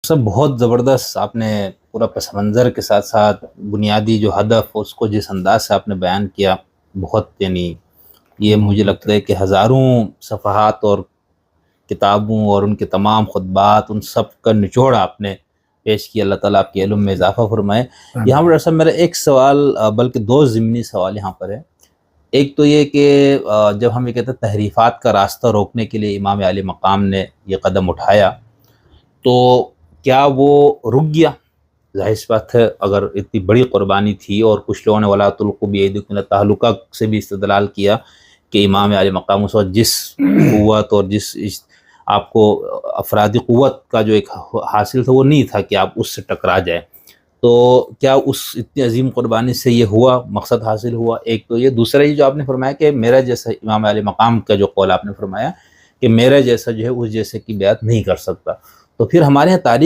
سب بہت زبردست آپ نے پورا پس منظر کے ساتھ ساتھ بنیادی جو ہدف اس کو جس انداز سے آپ نے بیان کیا، بہت یعنی یہ مجھے لگتا ہے کہ ہزاروں صفحات اور کتابوں اور ان کے تمام خطبات، ان سب کا نچوڑ آپ نے پیش کیا۔ اللہ تعالیٰ آپ کے علم میں اضافہ فرمائے۔ یہاں پر اصل میرا ایک سوال، بلکہ دو ضمنی سوال یہاں پر ہے۔ ایک تو یہ کہ جب ہم یہ کہتے ہیں تحریفات کا راستہ روکنے کے لیے امام عالی مقام نے یہ قدم اٹھایا، تو کیا وہ رک گیا؟ ظاہر سی بات ہے، اگر اتنی بڑی قربانی تھی، اور کچھ لوگوں نے ولا تلقوا بایدیکم الی التہلکہ سے بھی استدلال کیا کہ امام عالی مقام اس وقت جس قوت اور جس آپ کو افرادی قوت کا جو ایک حاصل تھا، وہ نہیں تھا کہ آپ اس سے ٹکرا جائیں، تو کیا اس اتنی عظیم قربانی سے یہ ہوا، مقصد حاصل ہوا؟ ایک تو یہ۔ دوسرا یہ جو آپ نے فرمایا کہ میرا جیسا، امام عالی مقام کا جو قول آپ نے فرمایا کہ میرا جیسا جو ہے اس جیسے کی بیعت نہیں کر سکتا، تو پھر ہمارے یہاں تاریخ